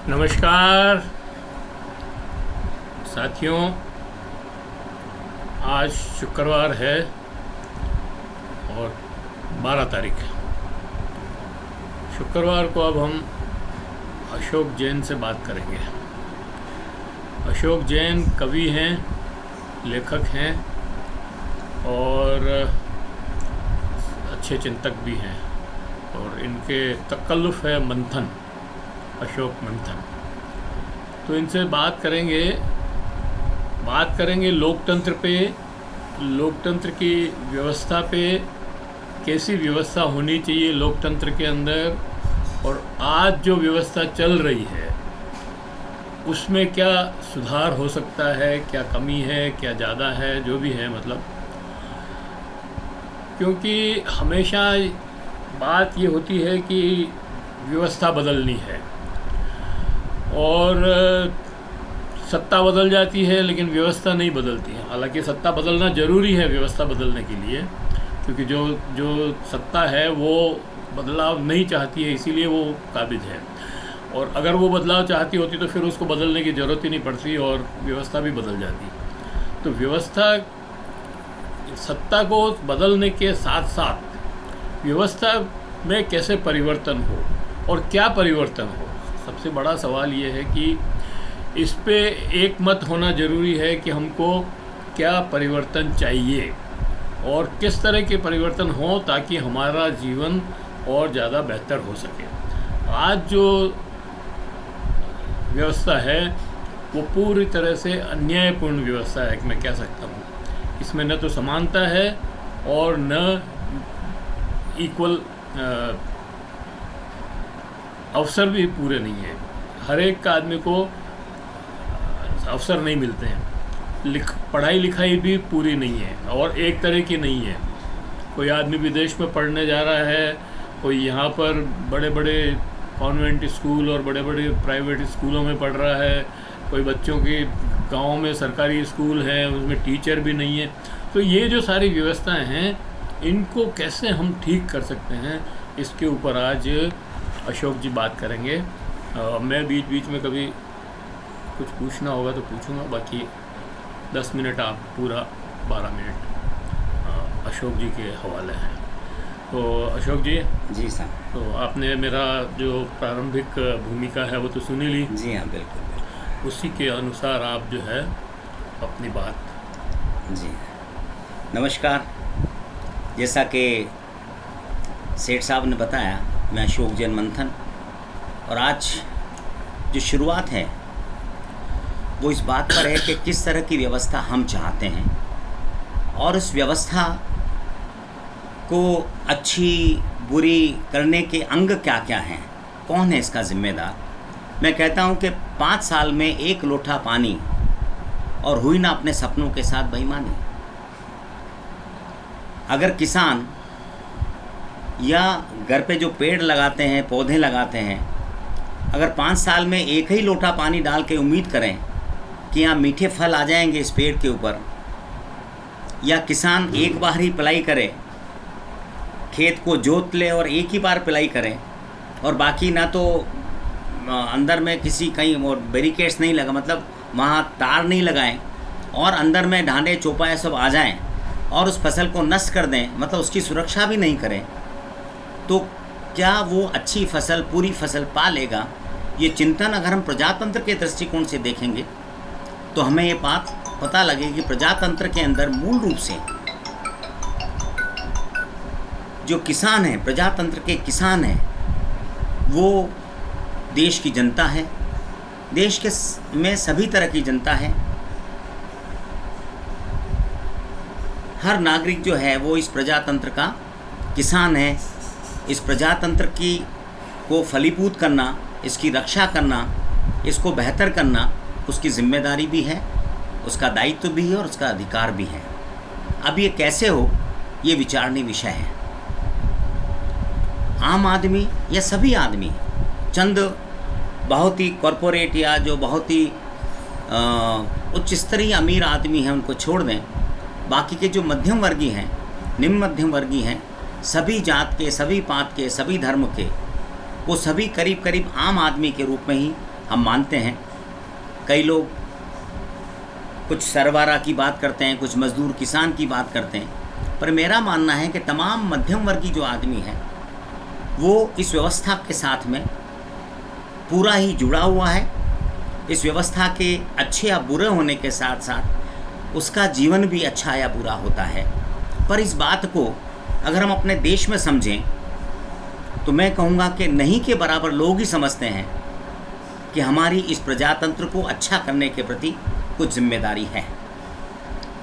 नमस्कार साथियों, आज शुक्रवार है और 12 तारीख है। शुक्रवार को अब हम अशोक जैन से बात करेंगे। अशोक जैन कवि हैं, लेखक हैं और अच्छे चिंतक भी हैं और इनके तकल्लुफ़ है मंथन, अशोक मंथन। तो इनसे बात करेंगे लोकतंत्र पे, लोकतंत्र की व्यवस्था पे, कैसी व्यवस्था होनी चाहिए लोकतंत्र के अंदर, और आज जो व्यवस्था चल रही है उसमें क्या सुधार हो सकता है, क्या कमी है, क्या ज़्यादा है, जो भी है मतलब। क्योंकि हमेशा बात ये होती है कि व्यवस्था बदलनी है और सत्ता बदल जाती है लेकिन व्यवस्था नहीं बदलती है। हालांकि सत्ता बदलना ज़रूरी है व्यवस्था बदलने के लिए, क्योंकि जो सत्ता है वो बदलाव नहीं चाहती है, इसीलिए वो काबिज है। और अगर वो बदलाव चाहती होती तो फिर उसको बदलने की ज़रूरत ही नहीं पड़ती और व्यवस्था भी बदल जाती। तो व्यवस्था, सत्ता को बदलने के साथ साथ व्यवस्था में कैसे परिवर्तन हो और क्या परिवर्तन हो, सबसे बड़ा सवाल ये है कि इस पे एक मत होना ज़रूरी है कि हमको क्या परिवर्तन चाहिए और किस तरह के परिवर्तन हो ताकि हमारा जीवन और ज़्यादा बेहतर हो सके। आज जो व्यवस्था है वो पूरी तरह से अन्यायपूर्ण व्यवस्था है कि मैं कह सकता हूँ। इसमें न तो समानता है और न इक्वल अवसर भी पूरे नहीं है। हर एक का आदमी को अवसर नहीं मिलते हैं, पढ़ाई लिखाई भी पूरी नहीं है और एक तरह की नहीं है। कोई आदमी विदेश में पढ़ने जा रहा है, कोई यहाँ पर बड़े बड़े कॉन्वेंट स्कूल और बड़े बड़े प्राइवेट स्कूलों में पढ़ रहा है, कोई बच्चों के गाँव में सरकारी स्कूल हैं उसमें टीचर भी नहीं है। तो ये जो सारी व्यवस्थाएं हैं इनको कैसे हम ठीक कर सकते हैं, इसके ऊपर आज अशोक जी बात करेंगे। मैं बीच बीच में कभी कुछ पूछना होगा तो पूछूंगा, बाकी 10 मिनट आप पूरा 12 मिनट अशोक जी के हवाले हैं। तो अशोक जी। जी सर। तो आपने मेरा जो प्रारंभिक भूमिका है वो तो सुनी ली। जी हाँ, बिल्कुल। उसी के अनुसार आप जो है अपनी बात। जी नमस्कार। जैसा कि सेठ साहब ने बताया, मैं अशोक जैन मंथन, और आज जो शुरुआत है वो इस बात पर है कि किस तरह की व्यवस्था हम चाहते हैं और उस व्यवस्था को अच्छी बुरी करने के अंग क्या क्या हैं, कौन है इसका जिम्मेदार। मैं कहता हूं कि 5 साल में 1 लोटा पानी और हुई ना अपने सपनों के साथ बेईमानी। अगर किसान या घर पे जो पेड़ लगाते हैं, पौधे लगाते हैं, अगर 5 साल में एक ही लोटा पानी डाल के उम्मीद करें कि यहाँ मीठे फल आ जाएंगे इस पेड़ के ऊपर, या किसान एक बार ही पिलाई करे, खेत को जोत ले और एक ही बार पिलाई करें और बाकी ना तो अंदर में किसी कहीं और बैरिकेड्स नहीं लगा, मतलब वहाँ तार नहीं लगाएं और अंदर में ढांडे चौपाए सब आ जाएं और उस फसल को नष्ट कर दें, मतलब उसकी सुरक्षा भी नहीं करें, तो क्या वो अच्छी फसल, पूरी फसल पा लेगा? ये चिंतन अगर हम प्रजातंत्र के दृष्टिकोण से देखेंगे तो हमें ये बात पता लगेगी कि प्रजातंत्र के अंदर मूल रूप से जो किसान हैं, प्रजातंत्र के किसान हैं, वो देश की जनता है। देश के में सभी तरह की जनता है। हर नागरिक जो है वो इस प्रजातंत्र का किसान है। इस प्रजातंत्र की को फलीभूत करना, इसकी रक्षा करना, इसको बेहतर करना उसकी जिम्मेदारी भी है, उसका दायित्व भी है और उसका अधिकार भी है। अब ये कैसे हो, ये विचारणीय विषय है। आम आदमी या सभी आदमी, चंद बहुत ही कॉरपोरेट या जो बहुत ही उच्च स्तरीय अमीर आदमी हैं उनको छोड़ दें, बाकी के जो मध्यम वर्गीय हैं, निम्न मध्यम वर्गीय हैं, सभी जात के, सभी पात के, सभी धर्म के, वो सभी करीब करीब आम आदमी के रूप में ही हम मानते हैं। कई लोग कुछ सरबराह की बात करते हैं, कुछ मजदूर किसान की बात करते हैं, पर मेरा मानना है कि तमाम मध्यम वर्गीय जो आदमी है वो इस व्यवस्था के साथ में पूरा ही जुड़ा हुआ है। इस व्यवस्था के अच्छे या बुरे होने के साथ साथ उसका जीवन भी अच्छा या बुरा होता है। पर इस बात को अगर हम अपने देश में समझें तो मैं कहूँगा कि नहीं के बराबर लोग ही समझते हैं कि हमारी इस प्रजातंत्र को अच्छा करने के प्रति कुछ जिम्मेदारी है।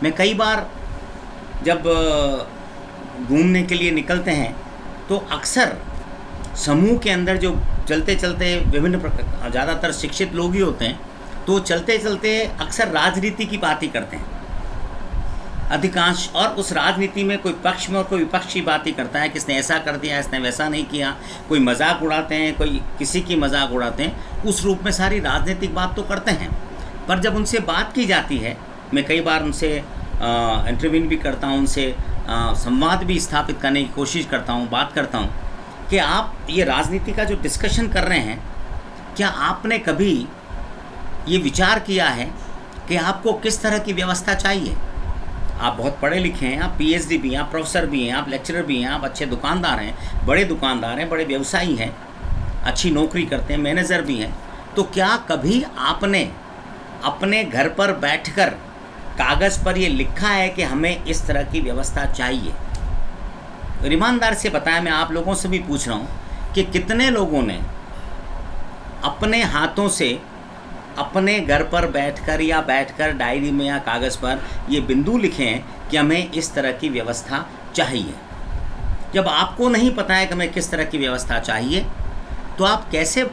मैं कई बार जब घूमने के लिए निकलते हैं तो अक्सर समूह के अंदर जो चलते चलते विभिन्न प्रकार, ज़्यादातर शिक्षित लोग ही होते हैं, तो चलते चलते अक्सर राजनीति की बात ही करते हैं अधिकांश, और उस राजनीति में कोई पक्ष में और कोई विपक्ष की बात ही करता है, किसने ऐसा कर दिया, इसने वैसा नहीं किया, कोई मजाक उड़ाते हैं, कोई किसी की मजाक उड़ाते हैं। उस रूप में सारी राजनीतिक बात तो करते हैं, पर जब उनसे बात की जाती है, मैं कई बार उनसे इंटरव्यू भी करता हूँ, उनसे संवाद भी स्थापित करने की कोशिश करता हूँ, बात करता हूँ कि आप ये राजनीति का जो डिस्कशन कर रहे हैं, क्या आपने कभी ये विचार किया है कि आपको किस तरह की व्यवस्था चाहिए? आप बहुत पढ़े लिखे हैं, आप पीएचडी भी हैं, आप प्रोफेसर भी हैं, आप लेक्चरर भी हैं, आप अच्छे दुकानदार हैं, बड़े दुकानदार हैं, बड़े व्यवसायी हैं, अच्छी नौकरी करते हैं, मैनेजर भी हैं, तो क्या कभी आपने अपने घर पर बैठकर कागज़ पर ये लिखा है कि हमें इस तरह की व्यवस्था चाहिए? तो ईमानदार से बताया, मैं आप लोगों से भी पूछ रहा हूँ कि कितने लोगों ने अपने हाथों से अपने घर पर बैठकर डायरी में या कागज़ पर ये बिंदु लिखे हैं कि हमें इस तरह की व्यवस्था चाहिए? जब आपको नहीं पता है कि हमें किस तरह की व्यवस्था चाहिए, तो आप कैसे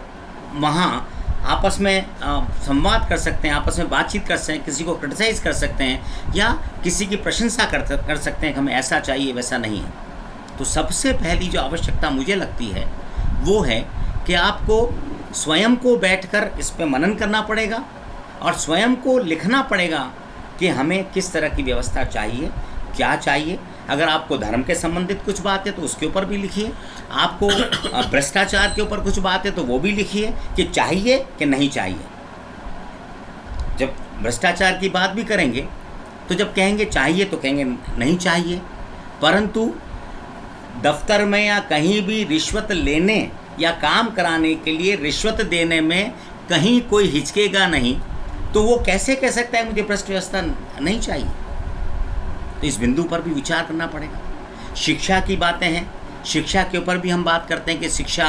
वहाँ आपस में संवाद कर सकते हैं, आपस में बातचीत कर सकते हैं, किसी को क्रिटिसाइज़ कर सकते हैं या किसी की प्रशंसा कर सकते हैं कि हमें ऐसा चाहिए वैसा नहीं है? तो सबसे पहली जो आवश्यकता मुझे लगती है वो है कि आपको स्वयं को बैठकर इस पे मनन करना पड़ेगा और स्वयं को लिखना पड़ेगा कि हमें किस तरह की व्यवस्था चाहिए, क्या चाहिए। अगर आपको धर्म के संबंधित कुछ बात है तो उसके ऊपर भी लिखिए, आपको भ्रष्टाचार के ऊपर कुछ बात है तो वो भी लिखिए कि चाहिए कि नहीं चाहिए। जब भ्रष्टाचार की बात भी करेंगे तो जब कहेंगे चाहिए तो कहेंगे नहीं चाहिए, परंतु दफ्तर में या कहीं भी रिश्वत लेने या काम कराने के लिए रिश्वत देने में कहीं कोई हिचकेगा नहीं, तो वो कैसे कह सकता है मुझे भ्रष्ट व्यवस्था नहीं चाहिए? तो इस बिंदु पर भी विचार करना पड़ेगा। शिक्षा की बातें हैं, शिक्षा के ऊपर भी हम बात करते हैं कि शिक्षा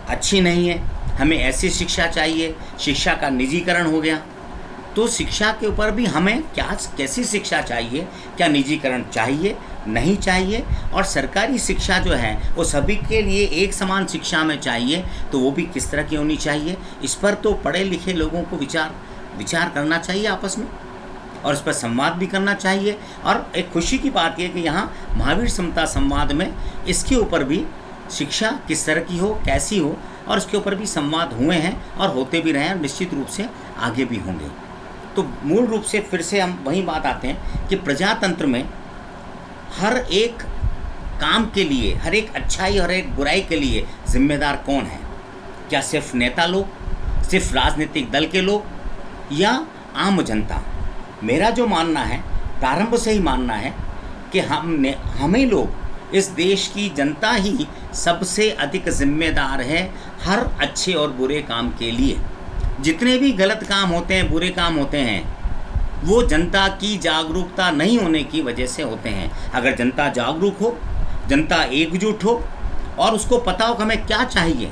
अच्छी नहीं है, हमें ऐसी शिक्षा चाहिए, शिक्षा का निजीकरण हो गया। तो शिक्षा के ऊपर भी हमें कैसी शिक्षा चाहिए, क्या निजीकरण चाहिए नहीं चाहिए, और सरकारी शिक्षा जो है वो सभी के लिए एक समान शिक्षा में चाहिए, तो वो भी किस तरह की होनी चाहिए? इस पर तो पढ़े लिखे लोगों को विचार करना चाहिए आपस में, और इस पर संवाद भी करना चाहिए। और एक खुशी की बात यह कि यहाँ महावीर समता संवाद में इसके ऊपर भी शिक्षा किस तरह की हो, कैसी हो, और इसके ऊपर भी संवाद हुए हैं और होते भी रहे हैं, निश्चित रूप से आगे भी होंगे। तो मूल रूप से फिर से हम वही बात आते हैं कि प्रजातंत्र में हर एक काम के लिए, हर एक अच्छाई और एक बुराई के लिए जिम्मेदार कौन है? क्या सिर्फ नेता लोग, सिर्फ राजनीतिक दल के लोग, या आम जनता? मेरा जो मानना है, प्रारंभ से ही मानना है कि हमें लोग, इस देश की जनता ही सबसे अधिक जिम्मेदार है हर अच्छे और बुरे काम के लिए। जितने भी गलत काम होते हैं, बुरे काम होते हैं, वो जनता की जागरूकता नहीं होने की वजह से होते हैं। अगर जनता जागरूक हो, जनता एकजुट हो और उसको पता हो कि हमें क्या चाहिए,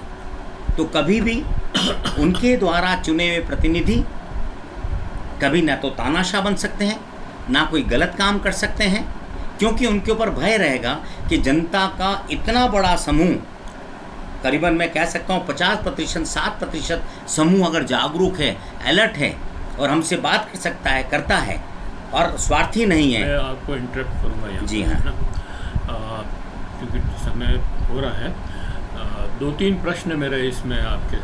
तो कभी भी उनके द्वारा चुने हुए प्रतिनिधि कभी ना तो तानाशाह बन सकते हैं, ना कोई गलत काम कर सकते हैं, क्योंकि उनके ऊपर भय रहेगा कि जनता का इतना बड़ा समूह, करीबन मैं कह सकता हूँ 50%, 60% समूह अगर जागरूक है, अलर्ट है और हमसे बात कर सकता है, करता है और स्वार्थी नहीं है। मैं आपको इंटरप्ट करूँगा यहाँ। जी हाँ, क्योंकि समय हो रहा है। 2-3 प्रश्न मेरे इसमें आपके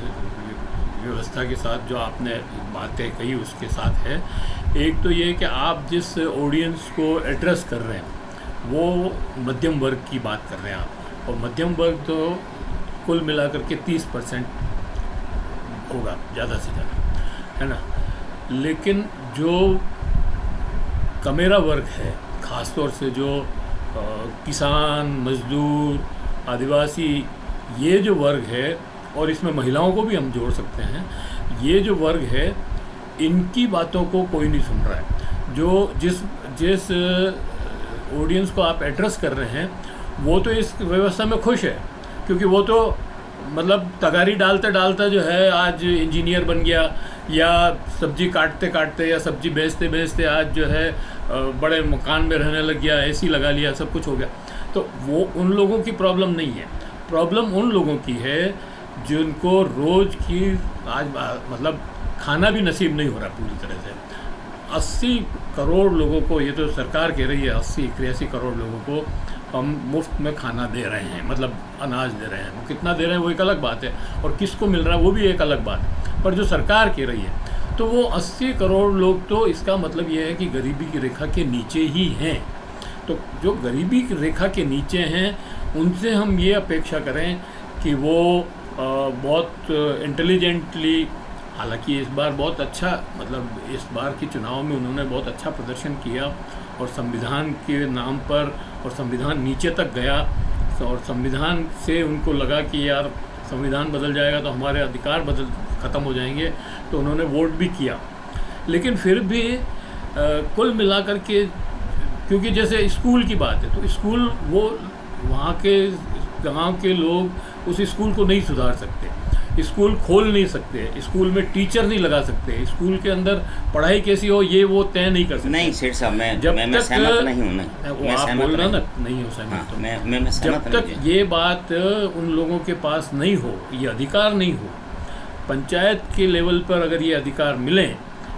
व्यवस्था के साथ जो आपने बातें कही उसके साथ है। एक तो ये कि आप जिस ऑडियंस को एड्रेस कर रहे हैं वो मध्यम वर्ग की बात कर रहे हैं आप, और मध्यम वर्ग तो कुल मिलाकर के 30% होगा ज़्यादा से ज़्यादा, है ना। लेकिन जो कमेरा वर्ग है, ख़ास तौर से जो किसान, मजदूर, आदिवासी, ये जो वर्ग है, और इसमें महिलाओं को भी हम जोड़ सकते हैं, ये जो वर्ग है इनकी बातों को कोई नहीं सुन रहा है। जो जिस ऑडियंस को आप एड्रेस कर रहे हैं वो तो इस व्यवस्था में खुश है, क्योंकि वो तो मतलब तगारी डालते डालते जो है आज इंजीनियर बन गया, या सब्जी काटते काटते या सब्जी बेचते बेचते आज जो है बड़े मकान में रहने लग गया, एसी लगा लिया, सब कुछ हो गया। तो वो उन लोगों की प्रॉब्लम नहीं है, प्रॉब्लम उन लोगों की है जिनको रोज़ की आज मतलब खाना भी नसीब नहीं हो रहा पूरी तरह से। 80 करोड़ लोगों को, ये तो सरकार कह रही है 80-83 करोड़ लोगों को हम मुफ्त में खाना दे रहे हैं, मतलब अनाज दे रहे हैं। वो कितना दे रहे हैं वो एक अलग बात है, और किसको मिल रहा है वो भी एक अलग बात है, पर जो सरकार कह रही है तो वो 80 करोड़ लोग, तो इसका मतलब ये है कि गरीबी की रेखा के नीचे ही हैं। तो जो गरीबी की रेखा के नीचे हैं उनसे हम ये अपेक्षा करें कि वो बहुत इंटेलिजेंटली, हालांकि इस बार बहुत अच्छा, मतलब इस बार के चुनाव में उन्होंने बहुत अच्छा प्रदर्शन किया, और संविधान के नाम पर, और संविधान नीचे तक गया, और संविधान से उनको लगा कि यार संविधान बदल जाएगा तो हमारे अधिकार ख़त्म हो जाएंगे, तो उन्होंने वोट भी किया। लेकिन फिर भी कुल मिलाकर के, क्योंकि जैसे स्कूल की बात है, तो स्कूल वो वहाँ के गांव के लोग उस स्कूल को नहीं सुधार सकते, स्कूल खोल नहीं सकते, स्कूल में टीचर नहीं लगा सकते, स्कूल के अंदर पढ़ाई कैसी हो ये वो तय नहीं कर सकते। नहीं सेठ साहब, मैं सहमत नहीं हूँ ना, आप बोल रहे ना नहीं हो सहमत। तो मैं जब तक ये बात उन लोगों के पास नहीं हो, ये अधिकार नहीं हो, पंचायत के लेवल पर अगर ये अधिकार मिले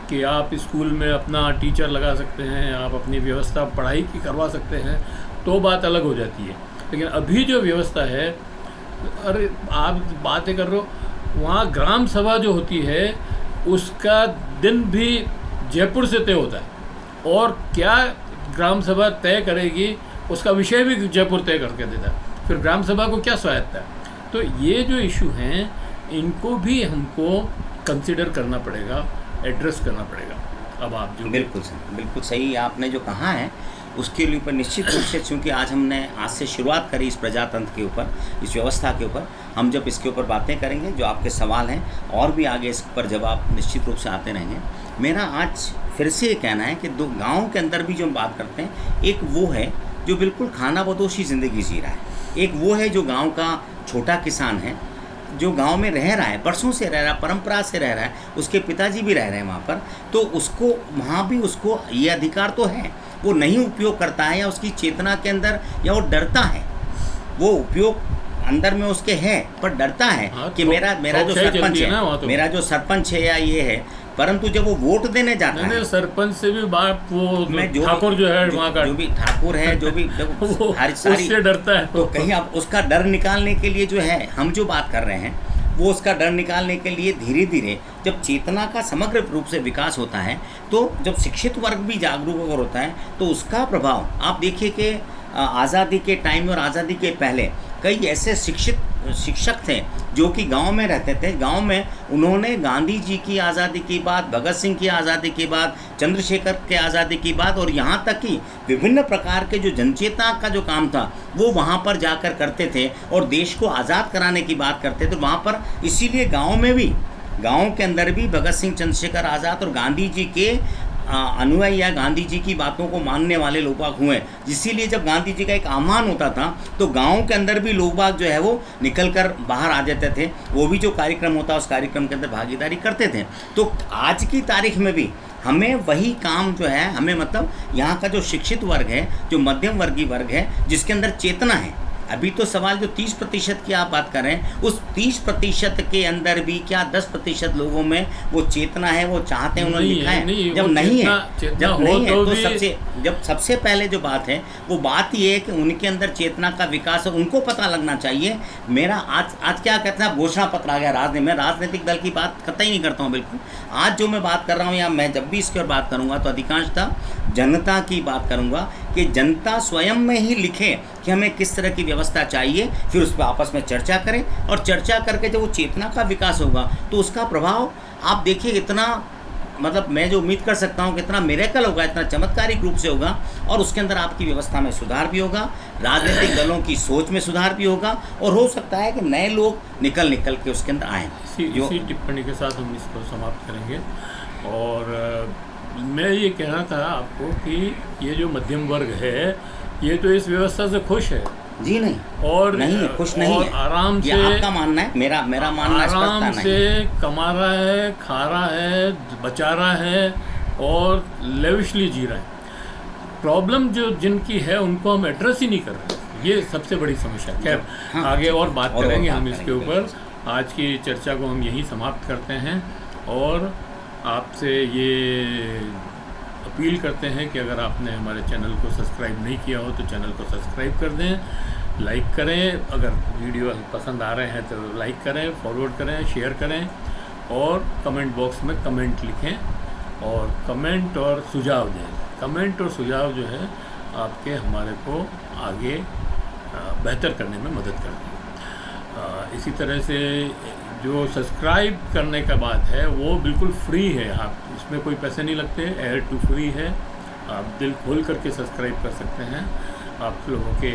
कि आप स्कूल में अपना टीचर लगा सकते हैं, आप अपनी व्यवस्था पढ़ाई की करवा सकते हैं, तो बात अलग हो जाती है। लेकिन अभी जो व्यवस्था है, अरे आप बातें कर रहे हो, वहाँ ग्राम सभा जो होती है उसका दिन भी जयपुर से तय होता है, और क्या ग्राम सभा तय करेगी उसका विषय भी जयपुर तय करके देता है। फिर ग्राम सभा को क्या स्वायत्ता है? तो ये जो इशू हैं इनको भी हमको कंसिडर करना पड़ेगा, एड्रेस करना पड़ेगा। अब आप जो बिल्कुल सही आपने जो कहा है उसके लिए ऊपर निश्चित रूप से, चूँकि आज से शुरुआत करी इस प्रजातंत्र के ऊपर, इस व्यवस्था के ऊपर, हम जब इसके ऊपर बातें करेंगे, जो आपके सवाल हैं और भी आगे इस पर जवाब निश्चित रूप से आते रहेंगे। मेरा आज फिर से ये कहना है कि दो गाँव के अंदर भी जो हम बात करते हैं, एक वो है जो बिल्कुल खाना बदोशी ज़िंदगी जी रहा है, एक वो है जो गाँव का छोटा किसान है, जो गांव में रह रहा है, बरसों से रह रहा है, परंपरा से रह रहा है, उसके पिताजी भी रह रहे हैं वहाँ पर, तो उसको वहाँ भी उसको ये अधिकार तो है, वो नहीं उपयोग करता है, या उसकी चेतना के अंदर, या वो डरता है, वो उपयोग अंदर में उसके है पर डरता है कि मेरा जो सरपंच है, मेरा जो सरपंच है या ये है, परंतु जब वो वोट देने जाता है, सरपंच से भी बात, वो ठाकुर जो है वहाँ का, जो भी ठाकुर है, जो भी उससे डरता है, तो कहीं आप उसका डर निकालने के लिए जो है हम जो बात कर रहे हैं, वो उसका डर निकालने के लिए धीरे धीरे जब चेतना का समग्र रूप से विकास होता है, तो जब शिक्षित वर्ग भी जागरूक अगर होता है, तो उसका प्रभाव आप देखिए कि आज़ादी के टाइम और आज़ादी के पहले कई ऐसे शिक्षक थे जो कि गांव में रहते थे। गांव में उन्होंने गांधी जी की आज़ादी की बात, भगत सिंह की आज़ादी की बात, चंद्रशेखर के आज़ादी की बात, और यहाँ तक कि विभिन्न प्रकार के जो जनचेतना का जो काम था वो वहाँ पर जाकर करते थे और देश को आज़ाद कराने की बात करते थे। वहाँ पर इसीलिए गाँव में भी, गाँव के अंदर भी भगत सिंह, चंद्रशेखर आज़ाद और गांधी जी के अनुयायी या गांधी जी की बातों को मानने वाले लोग बाग हुए। इसीलिए जब गांधी जी का एक आह्वान होता था तो गांव के अंदर भी लोग बाग जो है वो निकल कर बाहर आ जाते थे, वो भी जो कार्यक्रम होता उस कार्यक्रम के अंदर भागीदारी करते थे। तो आज की तारीख में भी हमें वही काम जो है, हमें मतलब यहाँ का जो शिक्षित वर्ग है, जो मध्यम वर्गीय वर्ग है, जिसके अंदर चेतना है, अभी तो सवाल जो 30% की आप बात कर रहे हैं, उस 30% के अंदर भी क्या 10% लोगों में वो चेतना है, वो चाहते हैं, उन्होंने लिखा है। जब नहीं है, जब नहीं है तो सबसे पहले जो बात है वो बात ये है कि उनके अंदर चेतना का विकास है, उनको पता लगना चाहिए। मेरा आज क्या कहते हैं, घोषणा पत्र आ गया मैं राजनीतिक दल की बात कतई नहीं करता हूँ बिल्कुल। आज जो मैं बात कर रहा हूँ, या मैं जब भी इसके और बात करूँगा तो अधिकांशतः जनता की बात करूँगा कि जनता स्वयं में ही लिखे कि हमें किस तरह की व्यवस्था चाहिए, फिर उस पर आपस में चर्चा करें, और चर्चा करके जब वो चेतना का विकास होगा तो उसका प्रभाव आप देखिए इतना, मतलब मैं जो उम्मीद कर सकता हूँ कि इतना मिरेकल होगा, इतना चमत्कारिक रूप से होगा, और उसके अंदर आपकी व्यवस्था में सुधार भी होगा, राजनीतिक दलों की सोच में सुधार भी होगा, और हो सकता है कि नए लोग निकल के उसके अंदर आएँ। इसी टिप्पणी के साथ हम इसको समाप्त करेंगे। और मैं ये कहना था आपको कि ये जो मध्यम वर्ग है ये तो इस व्यवस्था से खुश है। जी नहीं, और नहीं है, खुश नहीं है, आराम से, ये आपका मानना है, मेरा मानना आराम से कमा रहा है, खा रहा है, बचा रहा है और लेविशली जी रहा है। प्रॉब्लम जो जिनकी है उनको हम एड्रेस ही नहीं कर रहे, ये सबसे बड़ी समस्या। खैर हाँ, आगे और बात करेंगे हम इसके करेंगे। ऊपर। आज की चर्चा को हम यहीं समाप्त करते हैं और आपसे ये अपील करते हैं कि अगर आपने हमारे चैनल को सब्सक्राइब नहीं किया हो तो चैनल को सब्सक्राइब कर दें, लाइक करें, अगर वीडियो पसंद आ रहे हैं तो लाइक करें, फॉरवर्ड करें, शेयर करें, और कमेंट बॉक्स में कमेंट लिखें और कमेंट और सुझाव दें। कमेंट और सुझाव जो है आपके हमारे को आगे बेहतर करने में मदद करते हैं। इसी तरह से जो सब्सक्राइब करने का बात है वो बिल्कुल फ्री है, आप इसमें कोई पैसे नहीं लगते, एयर टू फ्री है, आप दिल खोल करके सब्सक्राइब कर सकते हैं। आप लोगों के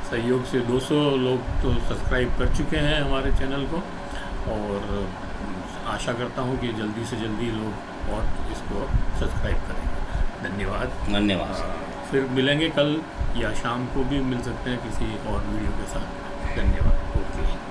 सहयोग से 200 लोग तो सब्सक्राइब कर चुके हैं हमारे चैनल को, और आशा करता हूँ कि जल्दी से जल्दी लोग और इसको सब्सक्राइब करेंगे। धन्यवाद। फिर मिलेंगे कल या शाम को भी मिल सकते हैं किसी और वीडियो के साथ। धन्यवाद। ओके।